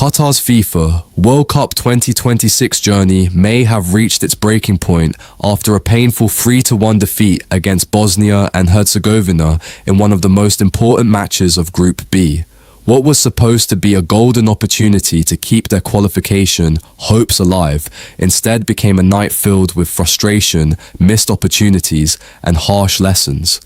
Qatar's FIFA World Cup 2026 journey may have reached its breaking point after a painful 3-1 defeat against Bosnia and Herzegovina in one of the most important matches of Group B. What was supposed to be a golden opportunity to keep their qualification hopes alive instead became a night filled with frustration, missed opportunities, and harsh lessons.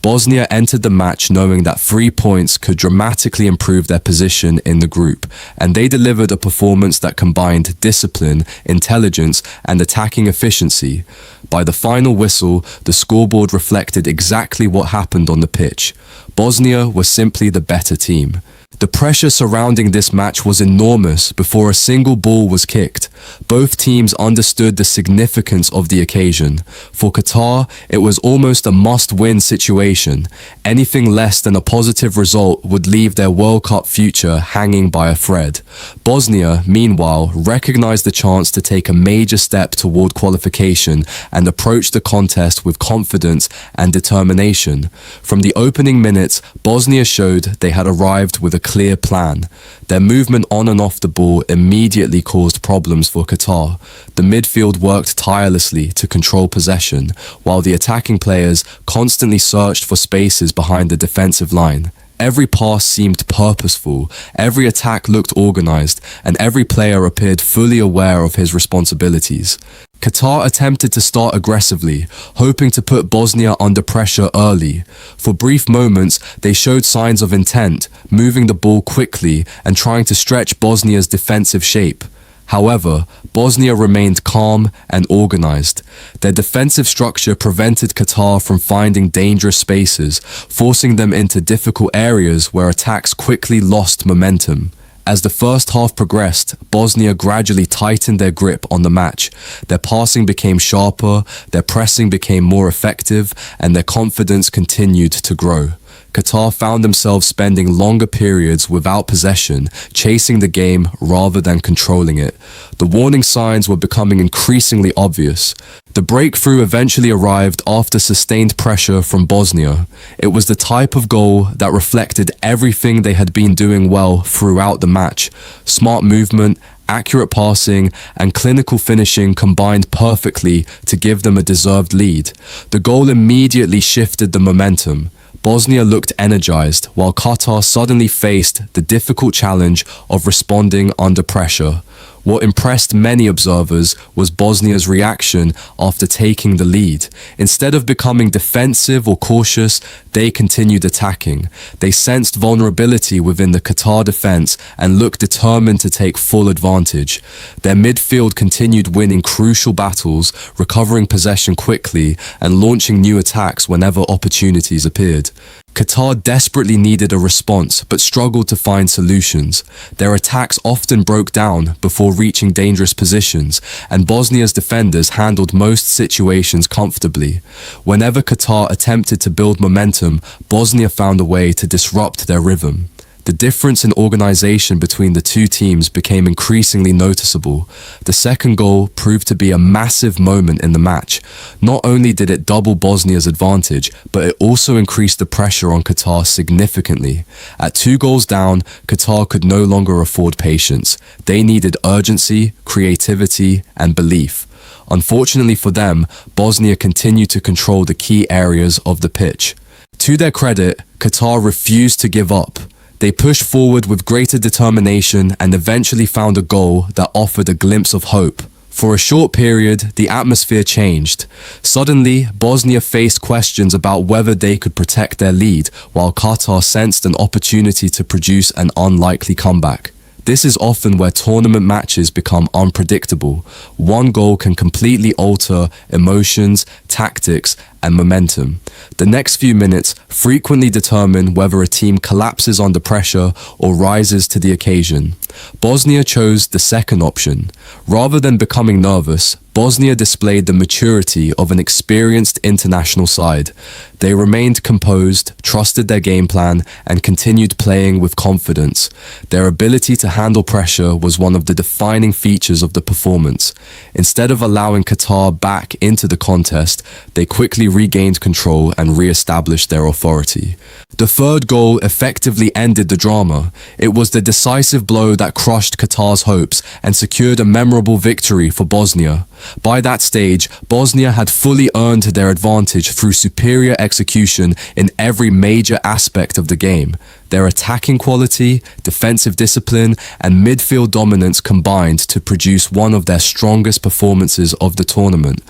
Bosnia entered the match knowing that 3 points could dramatically improve their position in the group, and they delivered a performance that combined discipline, intelligence, and attacking efficiency. By the final whistle, the scoreboard reflected exactly what happened on the pitch. Bosnia was simply the better team. The pressure surrounding this match was enormous before a single ball was kicked. Both teams understood the significance of the occasion. For Qatar, it was almost a must-win situation. Anything less than a positive result would leave their World Cup future hanging by a thread. Bosnia, meanwhile, recognized the chance to take a major step toward qualification and approached the contest with confidence and determination. From the opening minutes, Bosnia showed they had arrived with a clear plan. Their movement on and off the ball immediately caused problems for Qatar. The midfield worked tirelessly to control possession, while the attacking players constantly searched for spaces behind the defensive line. Every pass seemed purposeful, every attack looked organized, and every player appeared fully aware of his responsibilities. Qatar attempted to start aggressively, hoping to put Bosnia under pressure early. For brief moments, they showed signs of intent, moving the ball quickly and trying to stretch Bosnia's defensive shape. However, Bosnia remained calm and organized. Their defensive structure prevented Qatar from finding dangerous spaces, forcing them into difficult areas where attacks quickly lost momentum. As the first half progressed, Bosnia gradually tightened their grip on the match. Their passing became sharper, their pressing became more effective, and their confidence continued to grow. Qatar found themselves spending longer periods without possession, chasing the game rather than controlling it. The warning signs were becoming increasingly obvious. The breakthrough eventually arrived after sustained pressure from Bosnia. It was the type of goal that reflected everything they had been doing well throughout the match. Smart movement, accurate passing, and clinical finishing combined perfectly to give them a deserved lead. The goal immediately shifted the momentum. Bosnia looked energized, while Qatar suddenly faced the difficult challenge of responding under pressure. What impressed many observers was Bosnia's reaction after taking the lead. Instead of becoming defensive or cautious, they continued attacking. They sensed vulnerability within the Qatar defense and looked determined to take full advantage. Their midfield continued winning crucial battles, recovering possession quickly and launching new attacks whenever opportunities appeared. Qatar desperately needed a response but struggled to find solutions. Their attacks often broke down before reaching dangerous positions, and Bosnia's defenders handled most situations comfortably. Whenever Qatar attempted to build momentum, Bosnia found a way to disrupt their rhythm. The difference in organization between the two teams became increasingly noticeable. The second goal proved to be a massive moment in the match. Not only did it double Bosnia's advantage, but it also increased the pressure on Qatar significantly. At 2 goals down, Qatar could no longer afford patience. They needed urgency, creativity, and belief. Unfortunately for them, Bosnia continued to control the key areas of the pitch. To their credit, Qatar refused to give up. They pushed forward with greater determination and eventually found a goal that offered a glimpse of hope. For a short period, the atmosphere changed. Suddenly, Bosnia faced questions about whether they could protect their lead, while Qatar sensed an opportunity to produce an unlikely comeback. This is often where tournament matches become unpredictable. One goal can completely alter emotions, tactics, and momentum. The next few minutes frequently determine whether a team collapses under pressure or rises to the occasion. Bosnia chose the second option. Rather than becoming nervous, Bosnia displayed the maturity of an experienced international side. They remained composed, trusted their game plan, and continued playing with confidence. Their ability to handle pressure was one of the defining features of the performance. Instead of allowing Qatar back into the contest, they quickly regained control and re-established their authority. The third goal effectively ended the drama. It was the decisive blow that crushed Qatar's hopes and secured a memorable victory for Bosnia. By that stage, Bosnia had fully earned their advantage through superior execution in every major aspect of the game. Their attacking quality, defensive discipline, and midfield dominance combined to produce one of their strongest performances of the tournament.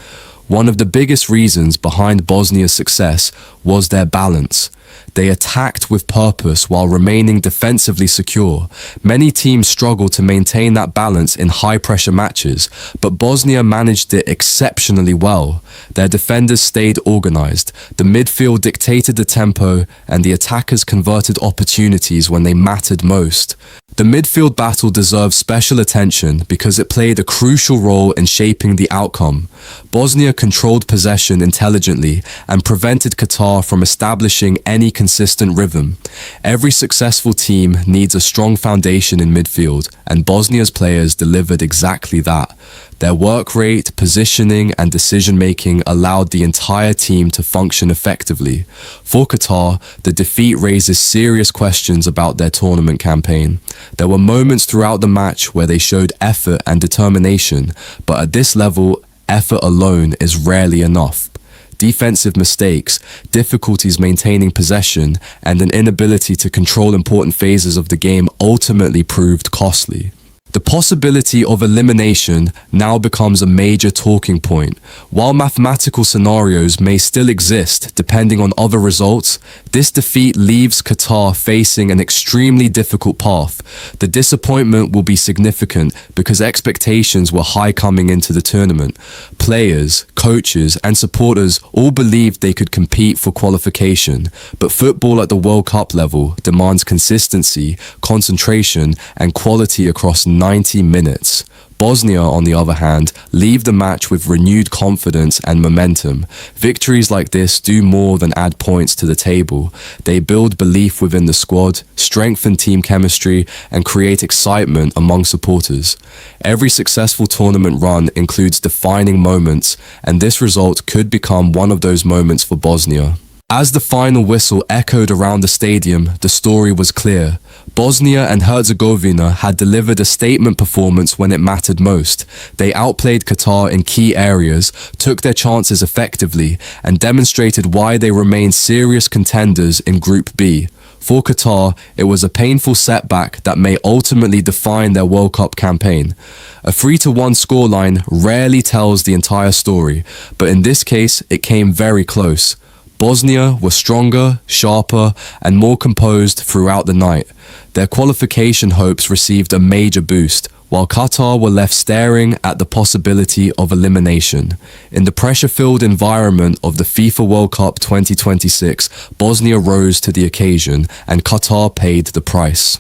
One of the biggest reasons behind Bosnia's success was their balance. They attacked with purpose while remaining defensively secure. Many teams struggle to maintain that balance in high-pressure matches, but Bosnia managed it exceptionally well. Their defenders stayed organized, the midfield dictated the tempo, and the attackers converted opportunities when they mattered most. The midfield battle deserves special attention because it played a crucial role in shaping the outcome. Bosnia controlled possession intelligently and prevented Qatar from establishing any consistent rhythm. Every successful team needs a strong foundation in midfield, and Bosnia's players delivered exactly that. Their work rate, positioning, and decision-making allowed the entire team to function effectively. For Qatar, the defeat raises serious questions about their tournament campaign. There were moments throughout the match where they showed effort and determination, but at this level, effort alone is rarely enough. Defensive mistakes, difficulties maintaining possession, and an inability to control important phases of the game ultimately proved costly. The possibility of elimination now becomes a major talking point. While mathematical scenarios may still exist depending on other results, this defeat leaves Qatar facing an extremely difficult path. The disappointment will be significant because expectations were high coming into the tournament. Players, coaches, and supporters all believed they could compete for qualification, but football at the World Cup level demands consistency, concentration, and quality across 90 minutes. Bosnia, on the other hand, leave the match with renewed confidence and momentum. Victories like this do more than add points to the table. They build belief within the squad, strengthen team chemistry, and create excitement among supporters. Every successful tournament run includes defining moments, and this result could become one of those moments for Bosnia. As the final whistle echoed around the stadium, the story was clear. Bosnia and Herzegovina had delivered a statement performance when it mattered most. They outplayed Qatar in key areas, took their chances effectively, and demonstrated why they remain serious contenders in Group B. For Qatar, it was a painful setback that may ultimately define their World Cup campaign. A 3-1 scoreline rarely tells the entire story, but in this case, it came very close. Bosnia were stronger, sharper, and more composed throughout the night. Their qualification hopes received a major boost, while Qatar were left staring at the possibility of elimination. In the pressure-filled environment of the FIFA World Cup 2026, Bosnia rose to the occasion, and Qatar paid the price.